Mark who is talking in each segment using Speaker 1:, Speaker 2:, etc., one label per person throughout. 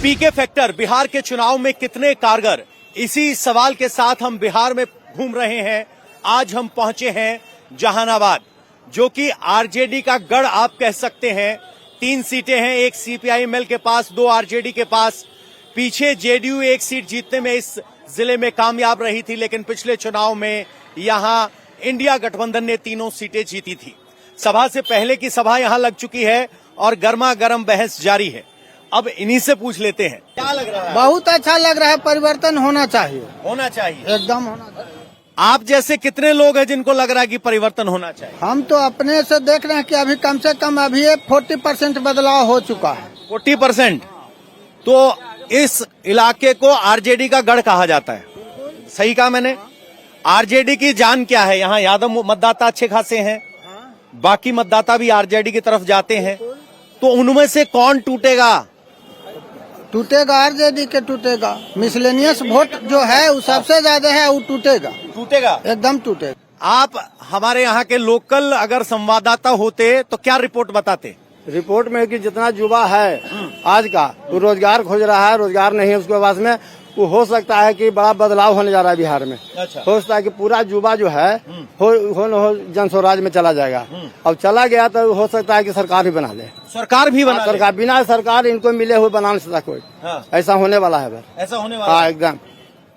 Speaker 1: पीके factor Bihar के चुनाव में कितने कारगर, इसी सवाल के साथ हम बिहार में घूम रहे हैं। आज हम पहुंचे हैं जहानाबाद, जो कि आरजेडी का गढ़ आप कह सकते हैं। 3 सीटें हैं, एक सीपीआईएमएल के पास, 2 आरजेडी के पास। पीछे जेडीयू 1 सीट जीतने में इस जिले में कामयाब रही थी, लेकिन पिछले चुनाव में यहां इंडिया गठबंधन ने 3 सीटें जीती थी। सभा से पहले की सभा यहां लग चुकी है और गर्मा गर्म बहस जारी है। अब इन्हीं से पूछ लेते हैं, क्या लग रहा है?
Speaker 2: बहुत अच्छा लग रहा है, परिवर्तन होना चाहिए,
Speaker 1: होना चाहिए,
Speaker 2: एकदम होना चाहिए।
Speaker 1: आप जैसे कितने लोग हैं जिनको लग रहा है कि परिवर्तन होना चाहिए?
Speaker 2: हम तो अपने से देख रहे हैं कि अभी कम से कम अभी 40% बदलाव हो चुका है।
Speaker 1: 40%? तो इस इलाके को आरजेडी का गढ़ कहा जाता है, सही कहा मैंने? आरजेडी की जान क्या है? यहाँ यादव मतदाता अच्छे खासे हैं, बाकी मतदाता भी आरजेडी की तरफ जाते हैं, तो उनमें से कौन टूटेगा?
Speaker 2: टूटेगा आरजेडी के, टूटेगा। मिसलेनियस वोट जो है वो सबसे ज्यादा है, वो टूटेगा,
Speaker 1: टूटेगा,
Speaker 2: एकदम टूटेगा।
Speaker 1: आप हमारे यहाँ के लोकल अगर संवाददाता होते तो क्या रिपोर्ट बताते?
Speaker 3: रिपोर्ट में कि जितना युवा है आज का, वो रोजगार खोज रहा है, रोजगार नहीं है उसके पास में, वो हो सकता है कि बड़ा बदलाव होने जा रहा है बिहार में।
Speaker 1: अच्छा।
Speaker 3: हो सकता है कि पूरा युवा जो है हो जन स्वराज में चला जाएगा। अब चला गया तो हो सकता है कि सरकार ही बना ले,
Speaker 1: सरकार भी बना ले।
Speaker 3: सरकार बिना सरकार इनको मिले हुए बना नहीं सकता कोई।
Speaker 1: हाँ।
Speaker 3: ऐसा होने वाला है,
Speaker 1: ऐसा होने वाला
Speaker 3: हाँ
Speaker 1: है।
Speaker 3: एकदम।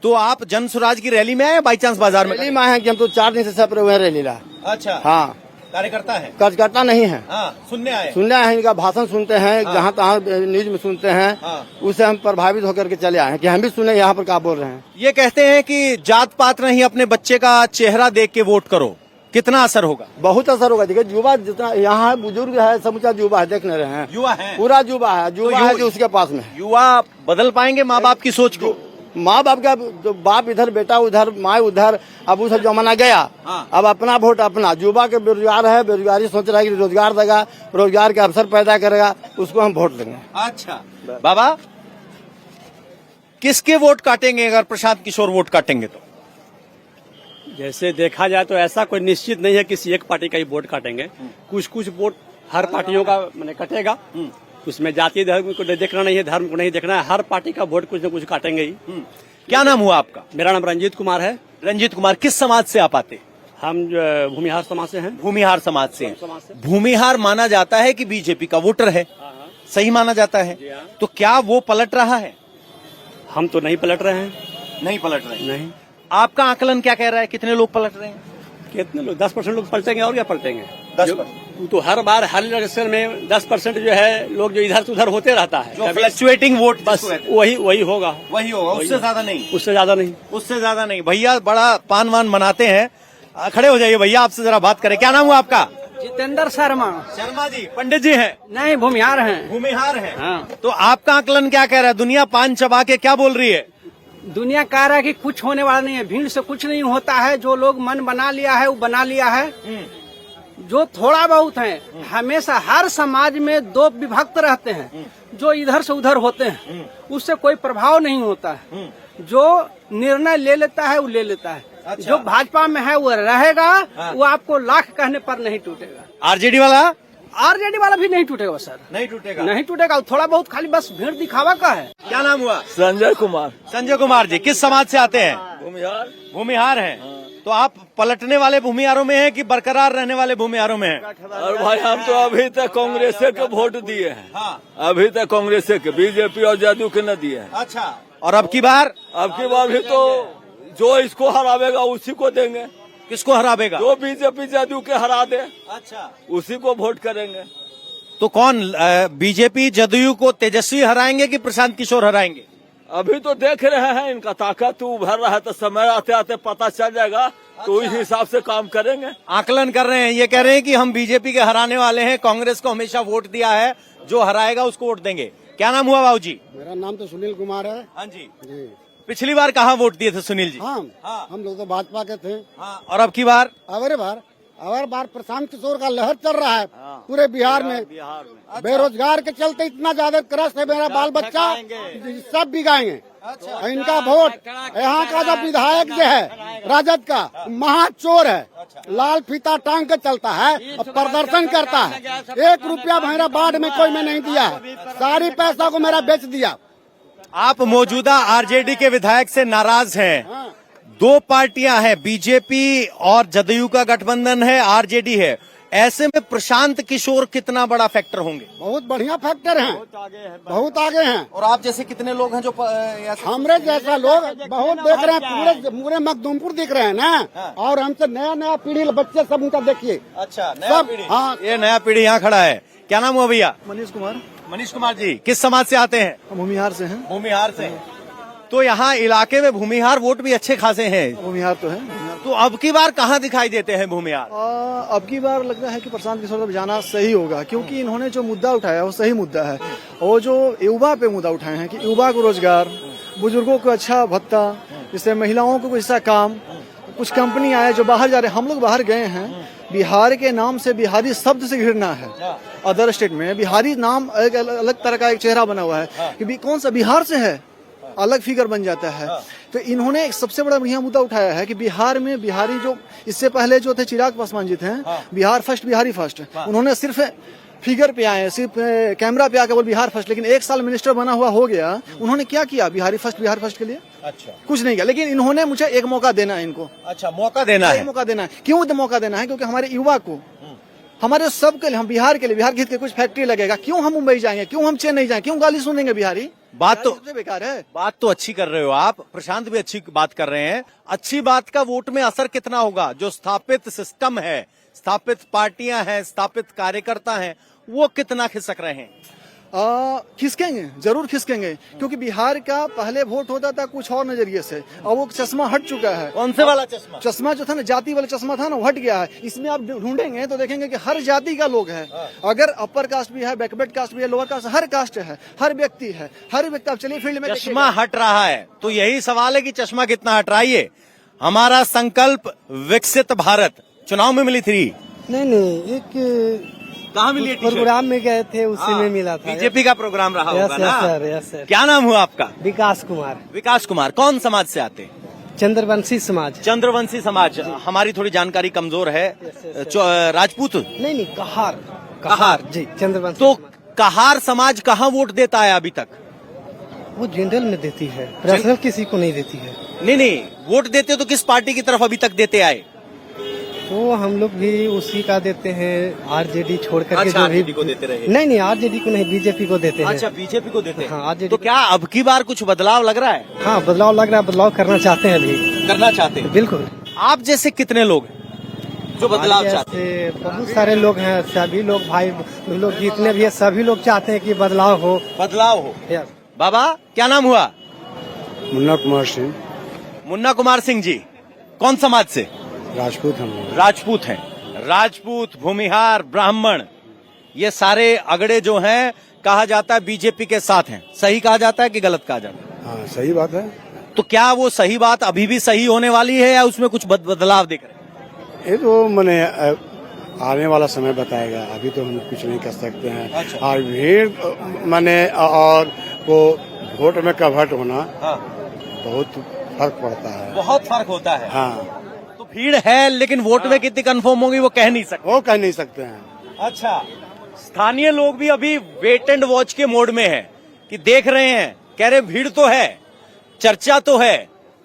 Speaker 1: तो आप जन स्वराज की रैली में आए, बाई चांस बाजार में?
Speaker 3: रैली में आए हैं कि हम तो 4 दिन से सफर हुए हैं रैली ला।
Speaker 1: अच्छा,
Speaker 3: हाँ,
Speaker 1: कार्यकर्ता है,
Speaker 3: कार्यकर्ता नहीं है।
Speaker 1: हाँ, सुनने आए
Speaker 3: हैं, इनका भाषण सुनते हैं, जहाँ तहाँ न्यूज में सुनते हैं।
Speaker 1: हाँ।
Speaker 3: उससे हम प्रभावित होकर के चले आए हैं कि हम भी सुने यहाँ पर क्या बोल रहे हैं।
Speaker 1: ये कहते हैं कि जात पात नहीं, अपने बच्चे का चेहरा देख के वोट करो। कितना असर होगा?
Speaker 3: बहुत असर होगा। देखिए युवा जितना यहाँ बुजुर्ग है, समूचा युवा है, देख नहीं रहे हैं,
Speaker 1: युवा है,
Speaker 3: पूरा युवा है, युवा है जो उसके पास में है।
Speaker 1: युवा बदल पाएंगे माँ बाप की सोच को?
Speaker 3: माँ बाप का जो बाप इधर, बेटा उधर, माँ उधर, अब उधर जमाना गया।
Speaker 1: हाँ।
Speaker 3: अब अपना वोट अपना। युवा के बेरोजगार है, बेरोजगारी सोच रहा है कि रोजगार देगा, रोजगार के अवसर पैदा करेगा, उसको हम वोट देंगे।
Speaker 1: अच्छा बाबा, किसके वोट काटेंगे अगर प्रशांत किशोर वोट काटेंगे तो?
Speaker 4: जैसे देखा जाए तो ऐसा कोई निश्चित नहीं है किसी एक पार्टी का ही वोट काटेंगे। कुछ कुछ वोट हर पार्टियों का मैंने कटेगा। उसमें जाति धर्म को देखना नहीं है, धर्म को नहीं देखना है, हर पार्टी का वोट कुछ न कुछ काटेंगे ही।
Speaker 1: क्या नाम हुआ आपका?
Speaker 4: मेरा नाम रंजीत कुमार है।
Speaker 1: रंजीत कुमार, किस समाज से आप आते?
Speaker 4: हम भूमिहार समाज से हैं।
Speaker 1: भूमिहार समाज से हैं। भूमिहार माना जाता है कि बीजेपी का वोटर है, सही माना जाता है? तो क्या वो पलट रहा है?
Speaker 4: हम तो नहीं पलट रहे हैं।
Speaker 1: नहीं पलट रहे?
Speaker 4: नहीं।
Speaker 1: आपका आकलन क्या कह रहा है, कितने लोग पलट रहे हैं?
Speaker 4: कितने लोग? 10% लोग पलटेंगे, और क्या पलटेंगे?
Speaker 1: 10%?
Speaker 4: तो हर बार हर इलेक्शन में 10% जो है लोग जो इधर से उधर होते रहता है,
Speaker 1: जो फ्लक्चुएटिंग वोट,
Speaker 4: बस वही होगा,
Speaker 1: वही होगा, उससे ज्यादा नहीं,
Speaker 4: उससे ज्यादा नहीं,
Speaker 1: उससे ज्यादा नहीं। भैया बड़ा पान वान बनाते हैं, खड़े हो जाइए भैया, आपसे जरा बात करें। क्या नाम हुआ आपका?
Speaker 2: जितेंद्र शर्मा।
Speaker 1: शर्मा जी, पंडित जी हैं?
Speaker 2: नहीं, भूमिहार हैं।
Speaker 1: भूमिहार हैं।
Speaker 2: हाँ।
Speaker 1: तो आपका आकलन क्या कह रहा है? दुनिया पान चबा के क्या बोल रही है?
Speaker 2: दुनिया कह रहा है कि कुछ होने वाला नहीं है, भीड़ से कुछ नहीं होता है। जो लोग मन बना लिया है वो बना लिया है। जो थोड़ा बहुत है, हमेशा हर समाज में 2 विभक्त रहते हैं, जो इधर से उधर होते हैं, उससे कोई प्रभाव नहीं होता है। जो निर्णय ले लेता है वो ले लेता है।
Speaker 1: अच्छा।
Speaker 2: जो भाजपा में है वो रहेगा।
Speaker 1: हाँ।
Speaker 2: वो आपको लाख कहने पर नहीं टूटेगा।
Speaker 1: आरजेडी वाला?
Speaker 2: आरजेडी वाला भी नहीं टूटेगा सर,
Speaker 1: नहीं टूटेगा,
Speaker 2: नहीं टूटेगा। थोड़ा बहुत खाली बस भीड़ दिखावा का है।
Speaker 1: क्या नाम हुआ?
Speaker 3: संजय कुमार।
Speaker 1: संजय कुमार जी, किस समाज से आते हैं?
Speaker 3: भूमिहार।
Speaker 1: भूमिहार हैं। तो आप पलटने वाले भूमिहारों में हैं कि बरकरार रहने वाले भूमिहारों में हैं?
Speaker 5: और भाई हम तो अभी तक कांग्रेस के वोट दिए हैं।
Speaker 1: हाँ।
Speaker 5: अभी तक कांग्रेस के, बीजेपी और जदयू के न दिए हैं।
Speaker 1: अच्छा, और अब की बार?
Speaker 5: अब की बार भी तो जो इसको हरावेगा उसी को देंगे।
Speaker 1: किसको हरावेगा?
Speaker 5: जो बीजेपी जदयू के हरा दे,
Speaker 1: अच्छा,
Speaker 5: उसी को वोट करेंगे।
Speaker 1: तो कौन, बीजेपी जदयू को तेजस्वी हराएंगे कि प्रशांत किशोर हराएंगे?
Speaker 5: अभी तो देख रहे हैं इनका ताकत उभर रहा है, तो समय आते आते पता चल जाएगा। तो इस हिसाब से काम करेंगे।
Speaker 1: आकलन कर रहे हैं, ये कह रहे हैं कि हम बीजेपी के हराने वाले हैं, कांग्रेस को हमेशा वोट दिया है, जो हराएगा उसको वोट देंगे। क्या नाम हुआ बाबू जी?
Speaker 3: मेरा नाम तो सुनील कुमार है।
Speaker 1: हाँ जी। पिछली बार कहाँ वोट दिए थे सुनील जी?
Speaker 3: हम लोग तो भाजपा के थे।
Speaker 1: और अब की बार?
Speaker 3: अगर बार प्रशांत किशोर का लहर चल रहा है पूरे बिहार में। बेरोजगार के चलते इतना ज्यादा क्रस्त है, मेरा बाल बच्चा सब बिगाएंगे। इनका वोट, यहाँ का जो विधायक जो है राजद का, महाचोर है, लाल फीता टांग के चलता है और प्रदर्शन करता है। 1 रुपया मेरा बाढ़ में कोई में नहीं दिया है, सारी पैसा को मेरा बेच दिया।
Speaker 1: आप मौजूदा आरजेडी के विधायक से नाराज हैं। दो पार्टियां हैं, बीजेपी और जदयू का गठबंधन है, आरजेडी है। ऐसे में प्रशांत किशोर कितना बड़ा फैक्टर होंगे?
Speaker 3: बहुत बढ़िया फैक्टर हैं, बहुत आगे हैं।
Speaker 1: और आप जैसे कितने लोग हैं जो
Speaker 3: हमरे जैसा लोग बहुत देख रहे हैं, पूरे मखदूमपुर दिख रहे हैं ना। और हमसे नया नया पीढ़ी बच्चे सब उनका देखिए।
Speaker 1: अच्छा, नया
Speaker 3: सब
Speaker 1: पीढ़ी।
Speaker 3: हाँ,
Speaker 1: ये नया पीढ़ी यहाँ खड़ा है। क्या नाम हुआ भैया?
Speaker 6: मनीष कुमार,
Speaker 1: मनीष कुमार जी, किस समाज से आते हैं?
Speaker 6: भूमिहार से हैं।
Speaker 1: भूमिहार से। तो यहाँ इलाके में भूमिहार वोट भी अच्छे खासे हैं।
Speaker 6: भूमिहार तो है।
Speaker 1: तो अब की बार कहाँ दिखाई देते हैं भूमिहार?
Speaker 6: अब की बार लगता है कि प्रशांत किशोर तक जाना सही होगा, क्योंकि इन्होंने जो मुद्दा उठाया वो सही मुद्दा है। और जो युवा पे मुद्दा उठाए हैं कि युवा को रोजगार, बुजुर्गों को अच्छा भत्ता, जिससे महिलाओं को कुछ ऐसा काम, कुछ कंपनी आए जो बाहर जा रहे हैं। हम लोग बाहर गए हैं, बिहार के नाम से बिहारी शब्द से घृणा है। अदर स्टेट में बिहारी नाम एक अलग तरह का एक चेहरा बना हुआ है कि कौन सा बिहार से है, अलग फिगर बन जाता है। तो इन्होंने एक सबसे बड़ा बढ़िया मुद्दा उठाया है कि बिहार में बिहारी जो इससे पहले जो थे चिराग पासवान जी थे, बिहार फर्स्ट बिहारी फर्स्ट, उन्होंने सिर्फ फिगर पे आए, सिर्फ कैमरा पे आके बोल बिहार फर्स्ट। लेकिन एक साल मिनिस्टर बना हुआ हो गया, उन्होंने क्या किया बिहार फर्स्ट के लिए?
Speaker 1: अच्छा,
Speaker 6: कुछ नहीं किया। लेकिन इन्होंने मुझे एक मौका देना है इनको।
Speaker 1: अच्छा, मौका देना है।
Speaker 6: मौका देना है। क्यों मौका देना है? क्योंकि हमारे युवा को, हमारे सब के लिए, हम बिहार के लिए, बिहार के हित के कुछ फैक्ट्री लगेगा। क्यों हम मुंबई जाएंगे? क्यों हम चेन्नई जाएंगे? क्यों गाली सुनेंगे बिहारी?
Speaker 1: बात तो
Speaker 6: बेकार है।
Speaker 1: बात तो अच्छी कर रहे हो आप, प्रशांत भी अच्छी बात कर रहे हैं। अच्छी बात का वोट में असर कितना होगा? जो स्थापित सिस्टम है, स्थापित पार्टियां हैं, स्थापित कार्यकर्ता हैं, वो कितना खिसक रहे हैं?
Speaker 6: खिसकेंगे, जरूर खिसकेंगे, क्योंकि बिहार का पहले वोट होता था कुछ और नजरिए से, और वो चश्मा हट चुका है।
Speaker 1: कौन से वाला चश्मा?
Speaker 6: चश्मा जो था ना, जाति वाला चश्मा था ना, वो हट गया है। इसमें आप ढूंढेंगे तो देखेंगे कि हर जाति का लोग है। अगर अपर कास्ट भी है, बैकवर्ड कास्ट भी है, लोअर कास्ट, हर कास्ट है, हर व्यक्ति है, हर व्यक्ति। आप चलिए फील्ड में
Speaker 1: चश्मा हट रहा है, तो यही सवाल है कि चश्मा कितना हट रहा है। ये हमारा संकल्प विकसित भारत चुनाव में मिली थी।
Speaker 7: नहीं, एक
Speaker 1: कहाँ मिली?
Speaker 7: प्रोग्राम में गए थे, उसी में मिला था।
Speaker 1: बीजेपी का प्रोग्राम रहा होगा ना?
Speaker 7: Yes sir.
Speaker 1: क्या नाम हुआ आपका?
Speaker 7: विकास कुमार।
Speaker 1: विकास कुमार, कौन समाज से आते हैं?
Speaker 7: चंद्रवंशी समाज।
Speaker 1: चंद्रवंशी समाज। हमारी थोड़ी जानकारी कमजोर है। राजपूत?
Speaker 7: नहीं, कहार जी, चंद्रवंशी।
Speaker 1: तो कहार समाज कहाँ वोट देता है अभी तक?
Speaker 7: वो जनरल में देती है, पर्सनल किसी को नहीं देती है।
Speaker 1: नहीं, वोट देते तो किस पार्टी की तरफ अभी तक देते आए?
Speaker 7: तो हम लोग भी उसी का देते हैं, आरजेडी छोड़ करके।
Speaker 1: अच्छा,
Speaker 7: जो भी
Speaker 1: आरजेडी को देते रहे।
Speaker 7: नहीं, आरजेडी को नहीं, बीजेपी को देते हैं।
Speaker 1: अच्छा, बीजेपी को देते हैं।
Speaker 7: हाँ, आरजेडी।
Speaker 1: तो क्या अब की बार कुछ बदलाव लग रहा है?
Speaker 7: हाँ, बदलाव लग रहा है, बदलाव करना चाहते हैं अभी।
Speaker 1: करना चाहते हैं?
Speaker 7: बिल्कुल।
Speaker 1: आप जैसे कितने लोग हैं जो बदलाव चाहते हैं?
Speaker 7: बहुत सारे लोग हैं, सभी लोग, भाई लोग जितने भी है, सभी लोग चाहते हैं कि बदलाव हो।
Speaker 1: बदलाव हो।
Speaker 7: यस।
Speaker 1: बाबा, क्या नाम हुआ?
Speaker 6: मुन्ना कुमार सिंह,
Speaker 1: मुन्ना कुमार सिंह जी, कौन समाज से?
Speaker 6: राजपूत हम।
Speaker 1: राजपूत हैं। राजपूत, भूमिहार, ब्राह्मण, ये सारे अगड़े जो हैं, कहा जाता है बीजेपी के साथ हैं। सही कहा जाता है कि गलत कहा जाता है?
Speaker 6: हाँ, सही बात है।
Speaker 1: तो क्या वो सही बात अभी भी सही होने वाली है या उसमें कुछ बदलाव दिख रहे हैं?
Speaker 6: ये तो मैंने आने वाला समय बताएगा, अभी तो हम कुछ नहीं कर सकते हैं।
Speaker 1: अच्छा।
Speaker 6: और भीड़ माने और वो वोट में कन्वर्ट होना, बहुत फर्क पड़ता है।
Speaker 1: बहुत फर्क होता है।
Speaker 6: हाँ,
Speaker 1: तो भीड़ है, लेकिन वोट में कितनी कंफर्म होगी वो कह नहीं सकते।
Speaker 6: वो कह नहीं सकते हैं।
Speaker 1: अच्छा, स्थानीय लोग भी अभी वेट एंड वॉच के मोड में है कि देख रहे हैं, कह रहे भीड़ तो है, चर्चा तो है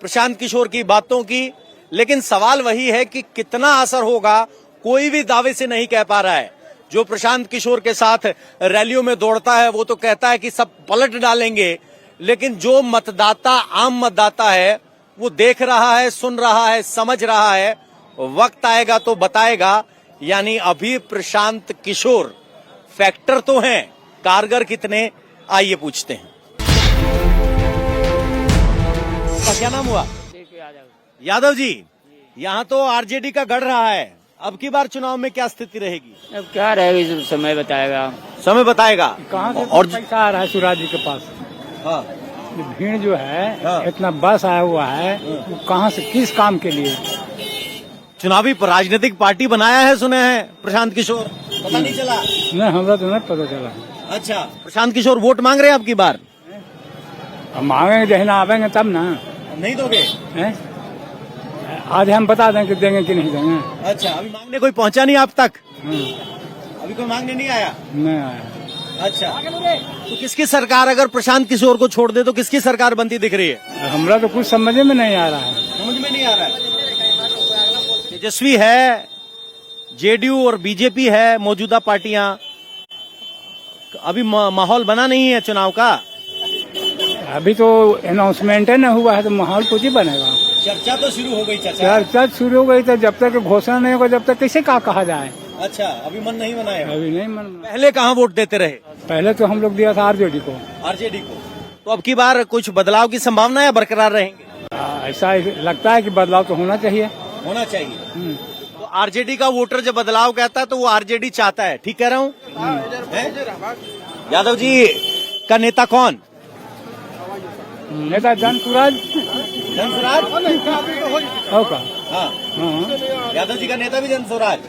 Speaker 1: प्रशांत किशोर की बातों की, लेकिन सवाल वही है कि कितना असर होगा, कोई भी दावे से नहीं कह पा रहा है। जो प्रशांत किशोर के साथ रैलियों में दौड़ता है वो तो कहता है कि सब पलट डालेंगे, लेकिन जो मतदाता, आम मतदाता है, वो देख रहा है, सुन रहा है, समझ रहा है। वक्त आएगा तो बताएगा। यानी अभी प्रशांत किशोर फैक्टर तो हैं, कारगर कितने, आइए पूछते हैं। क्या नाम हुआ? यादव जी, यहाँ तो आरजेडी का गढ़ रहा है, अब की बार चुनाव में क्या स्थिति रहेगी?
Speaker 8: अब क्या रहेगा, समय बताएगा।
Speaker 1: समय बताएगा।
Speaker 9: कहाँ से
Speaker 1: और
Speaker 9: पैसा आ रहा है सूरज जी के पास?
Speaker 1: हाँ,
Speaker 9: ये भीड़ जो है,
Speaker 1: हाँ।
Speaker 9: इतना बस आया हुआ है, वो कहाँ से, किस काम के लिए?
Speaker 1: चुनावी राजनीतिक पार्टी बनाया है सुने हैं प्रशांत किशोर, पता नहीं चला?
Speaker 9: नहीं, हमरा तो नहीं पता चला।
Speaker 1: अच्छा, प्रशांत किशोर वोट मांग रहे हैं अब की बार?
Speaker 9: अब मांगेंगे, जहन आवेंगे तब ना।
Speaker 1: नहीं दोगे?
Speaker 9: हैं? आज हम बता दें कि देंगे कि नहीं देंगे।
Speaker 1: अच्छा, अभी मांगने कोई पहुंचा नहीं आप तक?
Speaker 9: हाँ,
Speaker 1: अभी कोई मांगने नहीं आया?
Speaker 9: नहीं आया।
Speaker 1: अच्छा, तो किसकी सरकार अगर प्रशांत किशोर को छोड़ दे तो किसकी सरकार बनती दिख रही है?
Speaker 9: हमरा तो कुछ समझ में नहीं आ रहा है।
Speaker 1: समझ में नहीं आ रहा है। तेजस्वी है, जेडीयू और बीजेपी है, मौजूदा पार्टियां, अभी माहौल बना नहीं है चुनाव का।
Speaker 9: अभी तो अनाउंसमेंट है न हुआ है तो माहौल कुछ ही बनेगा।
Speaker 1: चर्चा तो शुरू हो गई, चाचा।
Speaker 9: चर्चा शुरू हो गई तो जब तक घोषणा नहीं होगा जब तक कैसे कहा जाए।
Speaker 1: अच्छा, अभी मन नहीं बना है।
Speaker 9: अभी नहीं मन।
Speaker 1: पहले कहाँ वोट देते रहे?
Speaker 9: पहले तो हम लोग दिया था आरजेडी को।
Speaker 1: आरजेडी को। तो अब की बार कुछ बदलाव की संभावना है, बरकरार रहेंगे?
Speaker 9: ऐसा लगता है कि बदलाव तो होना चाहिए।
Speaker 1: होना चाहिए। तो आरजेडी का वोटर जब बदलाव कहता है तो वो आरजेडी चाहता है, ठीक कह रहा हूँ? यादव जी का नेता कौन?
Speaker 9: नेता जनसुराज।
Speaker 1: जनसुराज
Speaker 9: होगा।
Speaker 1: हाँ, यादव जी का नेता भी जनसुराज।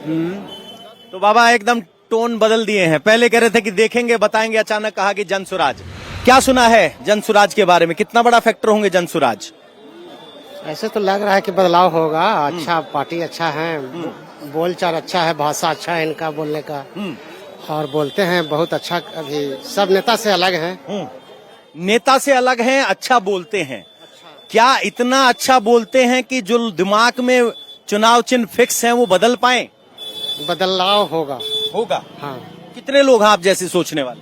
Speaker 1: तो बाबा एकदम टोन बदल दिए हैं, पहले कह रहे थे कि देखेंगे बताएंगे, अचानक कहा कि जनसुराज। क्या सुना है जनसुराज के बारे में, कितना बड़ा फैक्टर होंगे जनसुराज?
Speaker 7: ऐसे तो लग रहा है कि बदलाव होगा। अच्छा, पार्टी अच्छा है, बोलचाल अच्छा है, भाषा अच्छा है इनका बोलने का, और बोलते हैं बहुत अच्छा। अभी सब नेता से अलग हैं।
Speaker 1: नेता से अलग हैं, अच्छा बोलते हैं। क्या इतना अच्छा बोलते हैं कि जो दिमाग में चुनाव चिन्ह फिक्स हैं वो बदल पाए?
Speaker 7: बदलाव होगा।
Speaker 1: हाँ। कितने लोग हैं आप जैसे सोचने वाले?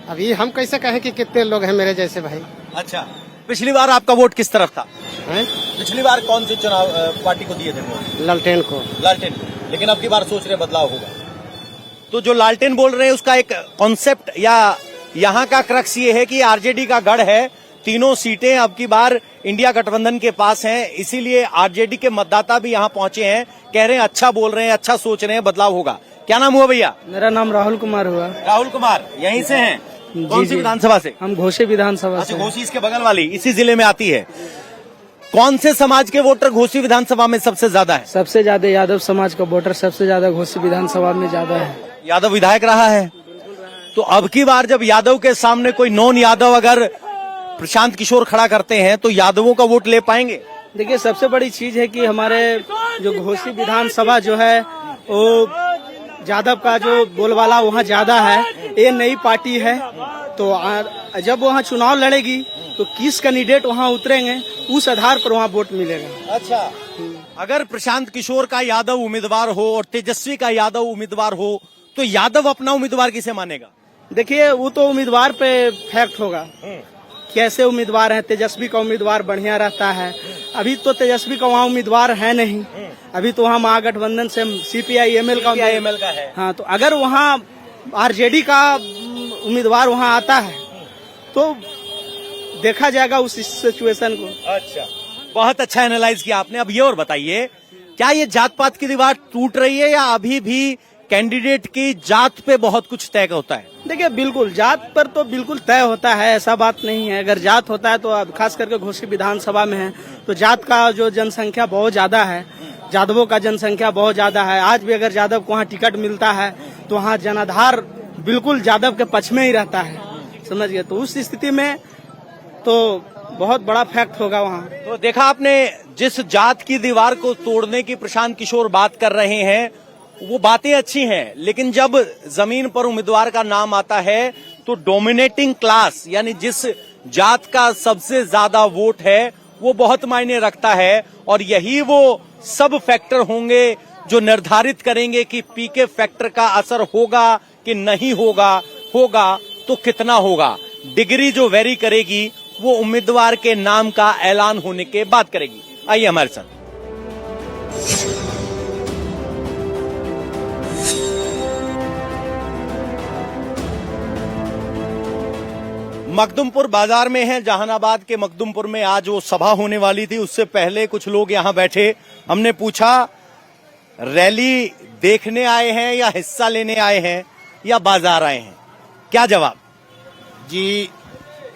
Speaker 7: अभी हम कैसे कहें कि कितने लोग हैं मेरे जैसे भाई।
Speaker 1: अच्छा, पिछली बार आपका वोट किस तरफ था?
Speaker 7: हैं?
Speaker 1: पिछली बार कौन सी चुनाव पार्टी को दिए थे वोट?
Speaker 7: लालटेन को।
Speaker 1: लालटेन को। लेकिन अब की बार सोच रहे बदलाव होगा। तो जो लालटेन बोल रहे हैं उसका एक कॉन्सेप्ट या यहाँ का क्रक्स ये है कि आरजेडी का गढ़ है, तीनों सीटें अब की बार इंडिया गठबंधन के पास हैं, इसीलिए आरजेडी के मतदाता भी यहाँ पहुंचे हैं, कह रहे हैं अच्छा बोल रहे हैं, अच्छा सोच रहे हैं, बदलाव होगा। क्या नाम हुआ भैया?
Speaker 2: मेरा नाम राहुल कुमार हुआ।
Speaker 1: राहुल कुमार, यहीं से हैं? कौन सी विधानसभा से?
Speaker 2: हम घोसी विधानसभा
Speaker 1: अच्छा, घोसी इसके बगल वाली, इसी जिले में आती है। कौन से समाज के वोटर घोसी विधानसभा में सबसे ज्यादा है?
Speaker 2: सबसे ज्यादा यादव समाज का वोटर सबसे ज्यादा घोसी विधानसभा में ज्यादा है।
Speaker 1: यादव विधायक रहा है, तो अब की बार जब यादव के सामने कोई नॉन यादव अगर प्रशांत किशोर खड़ा करते हैं तो यादवों का वोट ले पाएंगे?
Speaker 2: देखिए, सबसे बड़ी चीज है कि हमारे जो घोसी विधानसभा जो है वो यादव का जो बोलबाला वहाँ ज्यादा है। ये नई पार्टी है, तो जब वहाँ चुनाव लड़ेगी तो किस कैंडिडेट वहाँ उतरेंगे उस आधार पर वहाँ वोट मिलेगा।
Speaker 1: अच्छा, अगर प्रशांत किशोर का यादव उम्मीदवार हो और तेजस्वी का यादव उम्मीदवार हो तो यादव अपना उम्मीदवार किसे मानेगा?
Speaker 2: देखिए, वो तो उम्मीदवार पे फैक्ट होगा, कैसे उम्मीदवार है। तेजस्वी का उम्मीदवार बढ़िया रहता है। अभी तो तेजस्वी का वहाँ उम्मीदवार है नहीं, अभी तो वहाँ महागठबंधन से सीपीआई एमएल का है। हाँ, तो अगर वहाँ आरजेडी का उम्मीदवार वहाँ आता है तो देखा जाएगा उस सिचुएशन को।
Speaker 1: अच्छा, बहुत अच्छा एनालाइज किया आपने। अब ये और बताइए, क्या ये जात पात की दीवार टूट रही है या अभी भी कैंडिडेट की जात पे बहुत कुछ तय होता है?
Speaker 2: देखिए, बिल्कुल जात पर तो बिल्कुल तय होता है, ऐसा बात नहीं है। अगर जात होता है तो अब खास करके घोसी विधानसभा में है तो जात का जो जनसंख्या बहुत ज्यादा है, यादवों का जनसंख्या बहुत ज्यादा है। आज भी अगर यादव को वहाँ टिकट मिलता है तो वहाँ जनाधार बिल्कुल यादव के पक्ष में ही रहता है, समझ गए। तो उस स्थिति में तो बहुत बड़ा फैक्ट होगा वहाँ।
Speaker 1: तो देखा आपने, जिस जात की दीवार को तोड़ने की प्रशांत किशोर बात कर रहे हैं वो बातें अच्छी हैं, लेकिन जब जमीन पर उम्मीदवार का नाम आता है तो डोमिनेटिंग क्लास यानी जिस जात का सबसे ज्यादा वोट है वो बहुत मायने रखता है, और यही वो सब फैक्टर होंगे जो निर्धारित करेंगे कि पीके फैक्टर का असर होगा कि नहीं होगा, होगा तो कितना होगा। डिग्री जो वेरी करेगी वो उम्मीदवार के नाम का ऐलान होने के बाद करेगी। आइए हमारे साथ। मखदुमपुर बाजार में है, जहानाबाद के मखदुमपुर में आज वो सभा होने वाली थी, उससे पहले कुछ लोग यहाँ बैठे। हमने पूछा रैली देखने आए हैं या हिस्सा लेने आए हैं या बाजार आए हैं, क्या जवाब?
Speaker 10: जी,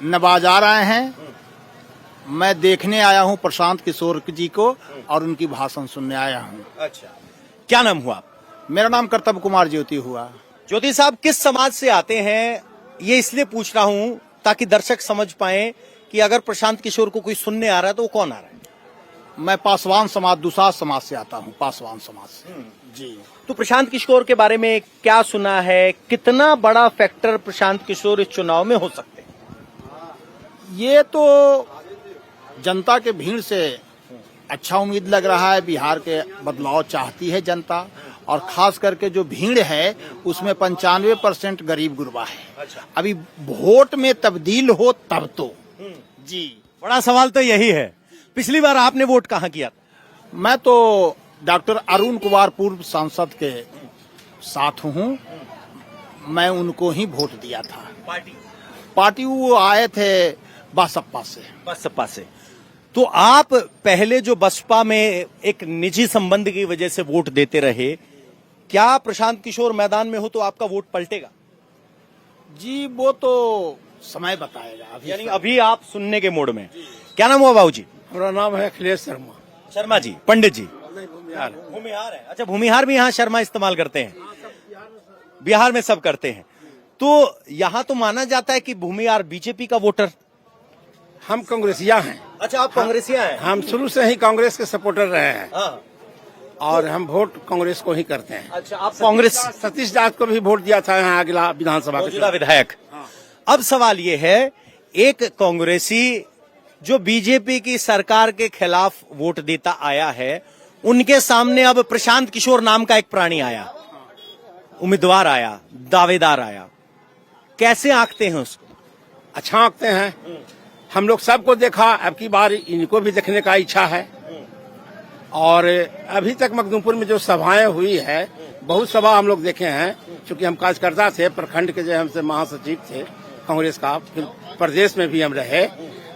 Speaker 10: न बाजार आए हैं, मैं देखने आया हूं प्रशांत किशोर जी को और उनकी भाषण सुनने आया हूं।
Speaker 1: अच्छा, क्या नाम हुआ?
Speaker 10: मेरा नाम कर्तव्य कुमार ज्योति हुआ।
Speaker 1: ज्योति साहब, किस समाज से आते हैं ये इसलिए पूछ रहा हूं ताकि दर्शक समझ पाए कि अगर प्रशांत किशोर को कोई सुनने आ रहा है तो वो कौन आ रहा है?
Speaker 10: मैं पासवान समाज, दुसाध समाज से आता हूँ, पासवान समाज से। जी।
Speaker 1: तो प्रशांत किशोर के बारे में क्या सुना है, कितना बड़ा फैक्टर प्रशांत किशोर इस चुनाव में हो सकते हैं?
Speaker 10: ये तो जनता के भीड़ से अच्छा उम्मीद लग रहा है। बिहार के बदलाव चाहती है जनता, और खास करके जो भीड़ है उसमें 95% गरीब गुरबा है। अभी वोट में तब्दील हो तब तो। जी।
Speaker 1: बड़ा सवाल तो यही है, पिछली बार आपने वोट कहाँ किया था?
Speaker 10: मैं तो डॉक्टर अरुण कुमार पूर्व सांसद के साथ हूँ, मैं उनको ही वोट दिया था। पार्टी वो आए थे बसपा से। तो आप पहले जो बसपा में एक निजी संबंध की वजह से वोट देते रहे, क्या प्रशांत किशोर मैदान में हो तो आपका वोट पलटेगा? जी, वो तो समय बताएगा।
Speaker 1: यानी अभी आप सुनने के मोड में। क्या नाम हुआ बाबूजी?
Speaker 6: मेरा नाम है अखिलेश
Speaker 1: शर्मा जी, पंडित जी। भूमिहार है। अच्छा, भूमिहार भी यहाँ शर्मा इस्तेमाल करते हैं, बिहार में सब करते हैं। तो यहाँ तो माना जाता है कि भूमिहार बीजेपी का वोटर।
Speaker 6: हम कांग्रेसिया हैं।
Speaker 1: अच्छा, आप कांग्रेसिया हैं?
Speaker 6: हम शुरू से ही कांग्रेस के सपोर्टर रहे हैं।
Speaker 1: हाँ।
Speaker 6: और हम वोट कांग्रेस को ही करते हैं।
Speaker 1: अच्छा, आप कांग्रेस?
Speaker 6: सतीश दास को भी वोट दिया था यहाँ अगला विधानसभा
Speaker 1: मौजूदा विधायक। अब सवाल ये है, एक कांग्रेसी जो बीजेपी की सरकार के खिलाफ वोट देता आया है, उनके सामने अब प्रशांत किशोर नाम का एक प्राणी आया, उम्मीदवार आया, दावेदार आया, कैसे आंकते हैं उसको?
Speaker 6: अच्छा आंकते हैं। हम लोग सबको देखा, अब की बार इनको भी देखने का इच्छा है। और अभी तक मखदूमपुर में जो सभाएं हुई है, बहुत सभा हम लोग देखे हैं। क्योंकि हम कार्यकर्ता थे, प्रखंड के जो हमसे महासचिव थे कांग्रेस का, फिर प्रदेश में भी हम रहे,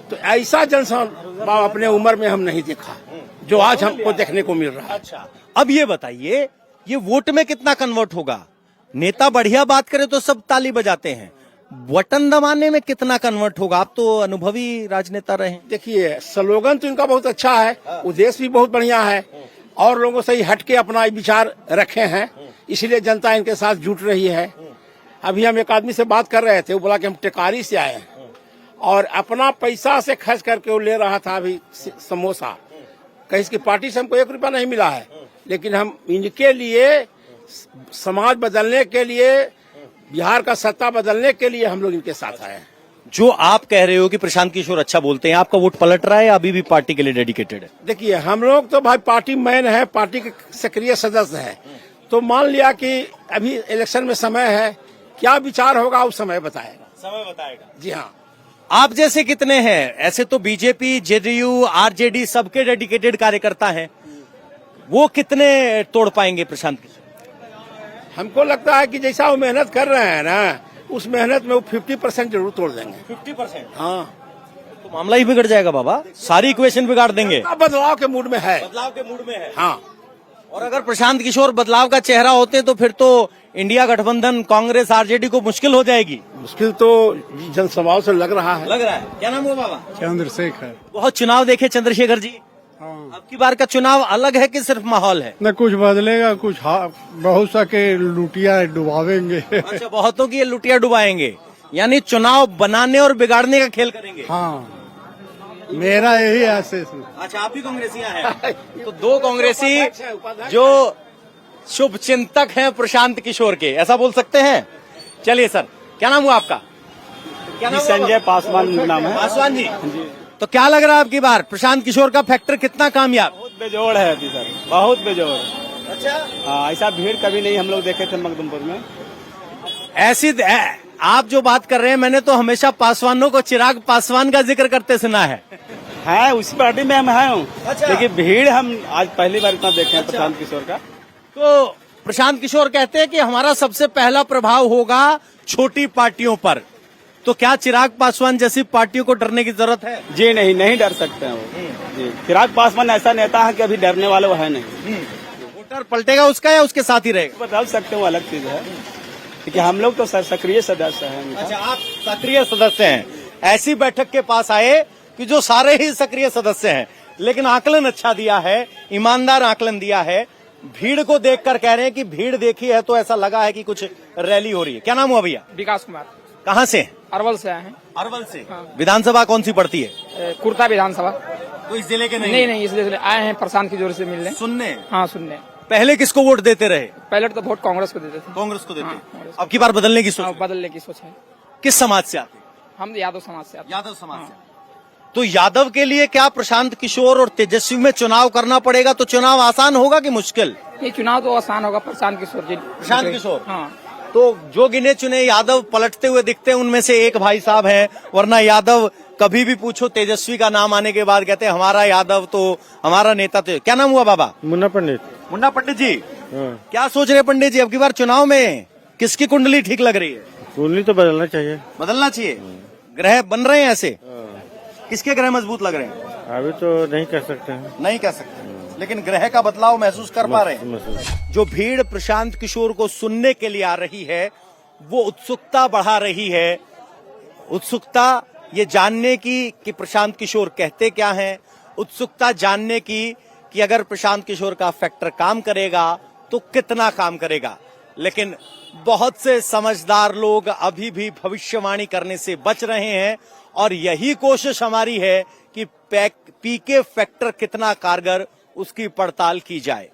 Speaker 6: तो ऐसा जनसभा अपने उम्र में हम नहीं देखा जो आज हमको देखने को मिल रहा है।
Speaker 1: अच्छा, अब ये बताइए, ये वोट में कितना कन्वर्ट होगा? नेता बढ़िया बात करे तो सब ताली बजाते हैं, बटन दबाने में कितना कन्वर्ट होगा? आप तो अनुभवी राजनेता रहे।
Speaker 6: देखिए, स्लोगन तो इनका बहुत अच्छा है, उद्देश्य भी बहुत बढ़िया है, और लोगों से ही हटके अपना विचार रखे हैं, इसलिए जनता इनके साथ जुट रही है। अभी हम एक आदमी से बात कर रहे थे, वो बोला कि हम टेकारी से आए हैं, और अपना पैसा से खर्च करके वो ले रहा था अभी समोसा। कहीं इसकी पार्टी से हमको 1 रुपया नहीं मिला है, लेकिन हम इनके लिए, समाज बदलने के लिए, बिहार का सत्ता बदलने के लिए हम लोग इनके साथ आए हैं।
Speaker 1: जो आप कह रहे हो कि प्रशांत किशोर अच्छा बोलते हैं, आपका वोट पलट रहा है या अभी भी पार्टी के लिए डेडिकेटेड है?
Speaker 6: देखिए, हम लोग तो भाई पार्टी मैन है, पार्टी के सक्रिय सदस्य है। तो मान लिया कि अभी इलेक्शन में समय है, क्या विचार होगा उस समय बताएगा।
Speaker 1: समय बताएगा।
Speaker 6: जी हाँ।
Speaker 1: आप जैसे कितने हैं? ऐसे तो बीजेपी, जेडीयू, आरजेडी सबके डेडिकेटेड कार्यकर्ता हैं, वो कितने तोड़ पाएंगे प्रशांत किशोर?
Speaker 6: हमको लगता है कि जैसा वो मेहनत कर रहे हैं ना, उस मेहनत में वो 50% जरूर तोड़ देंगे।
Speaker 1: 50%?
Speaker 6: हाँ।
Speaker 1: तो मामला ही बिगड़ जाएगा बाबा, सारी इक्वेशन बिगाड़ देंगे।
Speaker 6: बदलाव के मूड में है।
Speaker 1: बदलाव के मूड में है।
Speaker 6: हाँ।
Speaker 1: और अगर प्रशांत किशोर बदलाव का चेहरा होते तो फिर तो इंडिया गठबंधन, कांग्रेस, आरजेडी को मुश्किल हो जाएगी।
Speaker 6: मुश्किल तो जनसभाओं से लग रहा है।
Speaker 1: लग रहा है। क्या नाम हुआ बाबा?
Speaker 6: चंद्रशेखर।
Speaker 1: बहुत चुनाव देखे चंद्रशेखर जी। अब की बार का चुनाव अलग है कि सिर्फ माहौल है?
Speaker 6: न कुछ बदलेगा, कुछ बहुत सा के लुटिया डुबावेंगे।
Speaker 1: अच्छा, बहुतों की ये लुटिया डुबाएंगे, यानी चुनाव बनाने और बिगाड़ने का खेल करेंगे।
Speaker 6: हाँ, मेरा यही आशीष।
Speaker 1: अच्छा, आप भी कांग्रेसियां हैं? तो 2 कांग्रेसी जो शुभ चिंतक हैं प्रशांत किशोर के, ऐसा बोल सकते हैं? चलिए सर, क्या नाम हुआ आपका? क्या नाम?
Speaker 4: संजय पासवान नाम है।
Speaker 1: पासवान जी। तो क्या लग रहा है आपकी बार प्रशांत किशोर का फैक्टर कितना कामयाब?
Speaker 4: बहुत बेजोड़ है अभी सर, बहुत बेजोड़।
Speaker 1: अच्छा,
Speaker 4: हाँ, ऐसा भीड़ कभी नहीं हम लोग देखे थे मखदूमपुर में।
Speaker 1: ऐसी आप जो बात कर रहे हैं, मैंने तो हमेशा पासवानों को चिराग पासवान का जिक्र करते सुना है।
Speaker 4: उसी पार्टी में हम हैं।
Speaker 1: अच्छा।
Speaker 4: लेकिन भीड़ हम आज पहली बार इतना देखे हैं प्रशांत किशोर का।
Speaker 1: तो प्रशांत किशोर कहते हैं कि हमारा सबसे पहला प्रभाव होगा छोटी पार्टियों पर, तो क्या चिराग पासवान जैसी पार्टियों को डरने की जरूरत है?
Speaker 4: जी नहीं डर सकते हैं वो। जी, चिराग पासवान ऐसा नेता है कि अभी डरने वाले वो है नहीं।
Speaker 1: वोटर पलटेगा उसका या उसके साथ ही रहेगा?
Speaker 4: बदल सकते हैं, वो अलग चीज है, क्योंकि हम लोग तो सक्रिय सदस्य हैं।
Speaker 1: अच्छा, आप सक्रिय सदस्य हैं, ऐसी बैठक के पास आए कि जो सारे ही सक्रिय सदस्य हैं, लेकिन आकलन अच्छा दिया है, ईमानदार आकलन दिया है। भीड़ को देखकर कह रहे हैं कि भीड़ देखी है तो ऐसा लगा है कि कुछ रैली हो रही है। क्या नाम हुआ भैया?
Speaker 2: विकास कुमार।
Speaker 1: कहाँ से?
Speaker 2: अरवल से आए हैं।
Speaker 1: अरवल से। हाँ। विधानसभा कौन सी पड़ती है?
Speaker 2: कुर्ता विधानसभा।
Speaker 1: तो इस जिले के नहीं
Speaker 9: नहीं नहीं, इसलिए आए हैं प्रशांत किशोर से मिलने।
Speaker 1: सुनने।
Speaker 9: हाँ, सुनने।
Speaker 1: पहले किसको वोट देते रहे?
Speaker 9: पहले तो वोट कांग्रेस को देते थे।
Speaker 1: कांग्रेस को देते।
Speaker 9: हाँ, कांग्रेस।
Speaker 1: अब की बार बदलने की सोच?
Speaker 9: हाँ, बदलने की सोच है।
Speaker 1: किस समाज से आते?
Speaker 9: हम यादव समाज से आते हैं।
Speaker 1: यादव समाज से। तो यादव के लिए क्या प्रशांत किशोर और तेजस्वी में चुनाव करना पड़ेगा? तो चुनाव आसान होगा कि मुश्किल?
Speaker 9: ये चुनाव तो आसान होगा, प्रशांत किशोर जी।
Speaker 1: प्रशांत किशोर।
Speaker 9: हाँ।
Speaker 1: तो जो गिने चुने यादव पलटते हुए दिखते हैं उनमें से एक भाई साहब हैं, वरना यादव कभी भी पूछो तेजस्वी का नाम आने के बाद कहते हैं हमारा यादव तो हमारा नेता। तो क्या नाम हुआ बाबा?
Speaker 11: मुन्ना पंडित।
Speaker 1: मुन्ना पंडित जी, क्या सोच रहे हैं पंडित जी? अब की बार चुनाव में किसकी कुंडली ठीक लग रही है?
Speaker 11: कुंडली तो बदलना चाहिए।
Speaker 1: बदलना चाहिए। ग्रह बन रहे हैं ऐसे? किसके ग्रह मजबूत लग रहे हैं?
Speaker 11: अभी तो नहीं कर सकते हैं।
Speaker 1: नहीं कह सकते, लेकिन ग्रह का बदलाव महसूस कर पा रहे हैं। जो भीड़ प्रशांत किशोर को सुनने के लिए आ रही है वो उत्सुकता बढ़ा रही है। उत्सुकता ये जानने की कि प्रशांत किशोर कहते क्या हैं, उत्सुकता जानने की कि अगर प्रशांत किशोर का फैक्टर काम करेगा तो कितना काम करेगा। लेकिन बहुत से समझदार लोग अभी भी भविष्यवाणी करने से बच रहे हैं और यही कोशिश हमारी है कि पीके फैक्टर कितना कारगर उसकी पड़ताल की जाए।